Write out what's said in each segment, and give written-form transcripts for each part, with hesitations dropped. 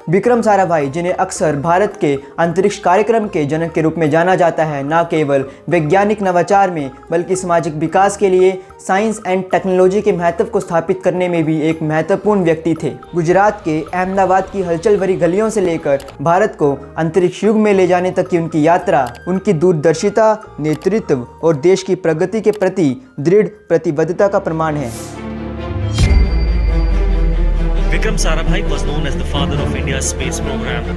विक्रम साराभाई, जिन्हें अक्सर भारत के अंतरिक्ष कार्यक्रम के जनक के रूप में जाना जाता है, न केवल वैज्ञानिक नवाचार में बल्कि सामाजिक विकास के लिए साइंस एंड टेक्नोलॉजी के महत्व को स्थापित करने में भी एक महत्वपूर्ण व्यक्ति थे। गुजरात के अहमदाबाद की हलचल भरी गलियों से लेकर भारत को अंतरिक्ष युग में ले जाने तक की उनकी यात्रा उनकी दूरदर्शिता, नेतृत्व और देश की प्रगति के प्रति दृढ़ प्रतिबद्धता का प्रमाण है। Vikram Sarabhai was known as the father of India's space program.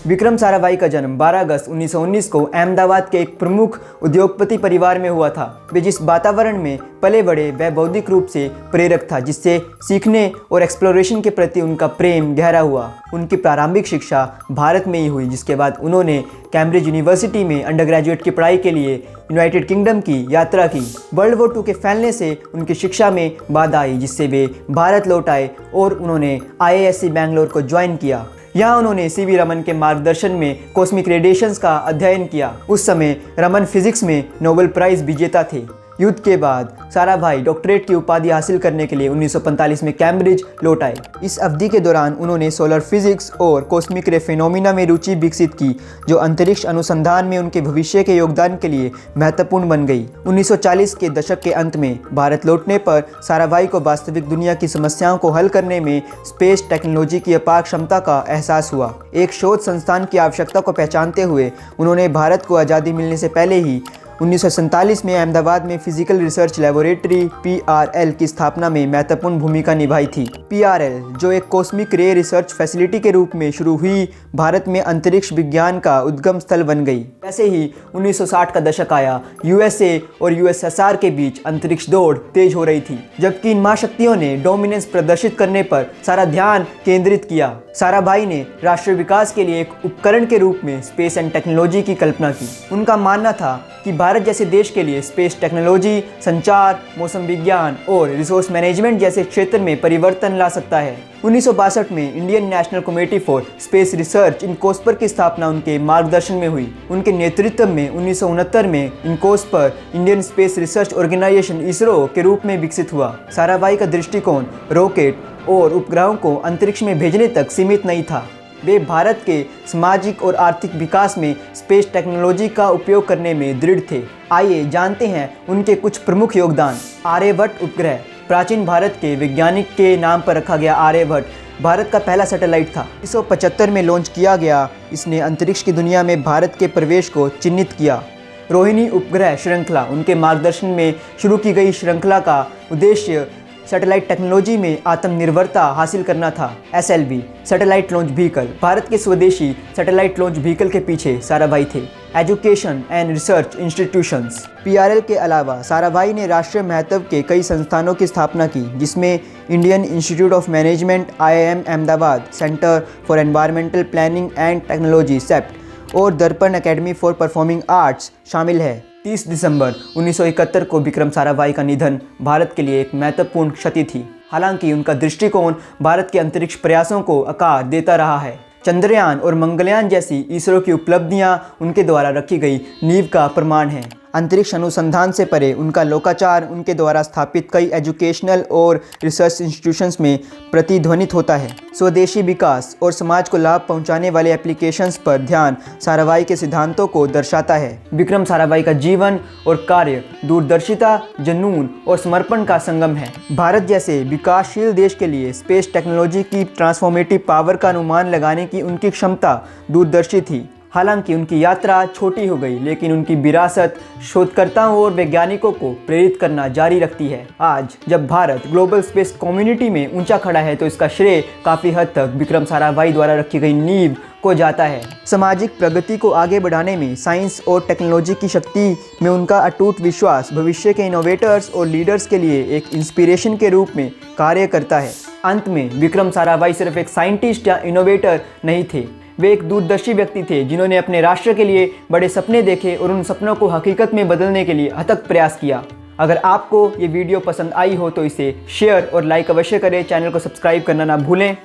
Vikram Sarabhai का जन्म 12 अगस्त 1919 को अहमदाबाद के एक प्रमुख उद्योगपति परिवार में हुआ था। वे जिस वातावरण में पले बड़े वह बौद्धिक रूप से प्रेरक था, जिससे सीखने और एक्सप्लोरेशन के प्रति उनका प्रेम गहरा हुआ। उनकी प्रारंभिक शिक्षा भारत में ही हुई, जिसके बाद उन्होंने कैम्ब्रिज यूनिवर्सिटी में अंडरग्रेजुएट की पढ़ाई के लिए यूनाइटेड किंगडम की यात्रा की। वर्ल्ड वॉर 2 के फैलने से उनकी शिक्षा में बाधा आई, जिससे वे भारत लौट आए और उन्होंने IISc बैंगलोर को ज्वाइन किया। यहाँ उन्होंने CV रमन के मार्गदर्शन में कॉस्मिक रेडिएशंस का अध्ययन किया। उस समय रमन फिजिक्स में नोबेल प्राइज विजेता थे। युद्ध के बाद साराभाई डॉक्टरेट की उपाधि हासिल करने के लिए 1945 में कैम्ब्रिज लौट आए। इस अवधि के दौरान उन्होंने सोलर फिजिक्स और कॉस्मिक रे फिनोमिना में रुचि विकसित की, जो अंतरिक्ष अनुसंधान में उनके भविष्य के योगदान के लिए महत्वपूर्ण बन गई। 1940 के दशक के अंत में भारत लौटने पर साराभाई को वास्तविक दुनिया की समस्याओं को हल करने में स्पेस टेक्नोलॉजी की अपार क्षमता का एहसास हुआ। एक शोध संस्थान की आवश्यकता को पहचानते हुए उन्होंने भारत को आज़ादी मिलने से पहले ही 1947 में अहमदाबाद में फिजिकल रिसर्च लेबोरेटरी PRL की स्थापना में महत्वपूर्ण भूमिका निभाई थी। PRL, जो एक कॉस्मिक रे रिसर्च फैसिलिटी के रूप में शुरू हुई, भारत में अंतरिक्ष विज्ञान का उद्गम स्थल बन गई। ऐसे ही 1960 का दशक आया। USA और USSR के बीच अंतरिक्ष दौड़ तेज हो रही थी, जबकि इन महाशक्तियों ने डोमिनेंस प्रदर्शित करने पर सारा ध्यान केंद्रित किया। साराभाई ने राष्ट्रीय विकास के लिए एक उपकरण के रूप में स्पेस एंड टेक्नोलॉजी की कल्पना की। उनका मानना था कि भारत जैसे देश के लिए स्पेस टेक्नोलॉजी संचार, मौसम विज्ञान और रिसोर्स मैनेजमेंट जैसे क्षेत्र में परिवर्तन ला सकता है। 1962 में Indian National Committee for Space Research INCOSPAR की स्थापना उनके मार्गदर्शन में हुई। उनके नेतृत्व में 1969 में INCOSPAR Indian Space Research Organisation ISRO के रूप में विकसित हुआ। साराभाई का दृष्टिकोण रॉकेट और उपग्रहों को अंतरिक्ष में भेजने तक सीमित नहीं था। वे भारत के सामाजिक और आर्थिक विकास में स्पेस टेक्नोलॉजी का उपयोग करने में दृढ़ थे। आइए जानते हैं उनके कुछ प्रमुख योगदान। आर्यभट्ट उपग्रह, प्राचीन भारत के वैज्ञानिक के नाम पर रखा गया आर्यभट्ट भारत का पहला सैटेलाइट था। 1975 में लॉन्च किया गया। इसने अंतरिक्ष की दुनिया में भारत के प्रवेश को चिन्हित किया। रोहिणी उपग्रह श्रृंखला, उनके मार्गदर्शन में शुरू की गई श्रृंखला का उद्देश्य सैटेलाइट टेक्नोलॉजी में आत्मनिर्भरता हासिल करना था। SLV satellite launch vehicle, Bharat के स्वदेशी सैटेलाइट लॉन्च व्हीकल के पीछे साराभाई थे। Education and research institutions, PRL के अलावा साराभाई ने राष्ट्रीय महत्व के कई संस्थानों की स्थापना की, जिसमें Indian institute of management IIM Ahmedabad, centre for environmental planning and technology SEPT और दर्पण एकेडमी फॉर परफॉर्मिंग आर्ट्स शामिल है। 30 दिसंबर 1971 को विक्रम साराभाई का निधन भारत के लिए एक महत्वपूर्ण क्षति थी। हालांकि उनका दृष्टिकोण भारत के अंतरिक्ष प्रयासों को आकार देता रहा है। चंद्रयान और मंगलयान जैसी ISRO की उपलब्धियां उनके द्वारा रखी गई नींव का प्रमाण है। अंतरिक्ष अनुसंधान से परे उनका लोकाचार उनके द्वारा स्थापित कई एजुकेशनल और रिसर्च इंस्टीट्यूशंस में प्रतिध्वनित होता है। स्वदेशी विकास और समाज को लाभ पहुंचाने वाले एप्लीकेशंस पर ध्यान साराभाई के सिद्धांतों को दर्शाता है। विक्रम साराभाई का जीवन और कार्य दूरदर्शिता, जुनून और समर्पण का संगम है। भारत जैसे विकासशील देश के लिए स्पेस टेक्नोलॉजी की ट्रांसफॉर्मेटिव पावर का अनुमान लगाने की उनकी क्षमता दूरदर्शी थी। हालांकि उनकी यात्रा छोटी हो गई, लेकिन उनकी विरासत शोधकर्ताओं और वैज्ञानिकों को प्रेरित करना जारी रखती है। आज जब भारत ग्लोबल स्पेस कम्युनिटी में ऊंचा खड़ा है, तो इसका श्रेय काफ़ी हद तक विक्रम साराभाई द्वारा रखी गई नींव को जाता है। सामाजिक प्रगति को आगे बढ़ाने में साइंस और टेक्नोलॉजी की शक्ति में उनका अटूट विश्वास भविष्य के इनोवेटर्स और लीडर्स के लिए एक इंस्पिरेशन के रूप में कार्य करता है। अंत में विक्रम साराभाई सिर्फ एक साइंटिस्ट या इनोवेटर नहीं थे, वे एक दूरदर्शी व्यक्ति थे जिन्होंने अपने राष्ट्र के लिए बड़े सपने देखे और उन सपनों को हकीकत में बदलने के लिए अथक प्रयास किया। अगर आपको ये वीडियो पसंद आई हो तो इसे शेयर और लाइक अवश्य करें। चैनल को सब्सक्राइब करना ना भूलें।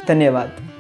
धन्यवाद।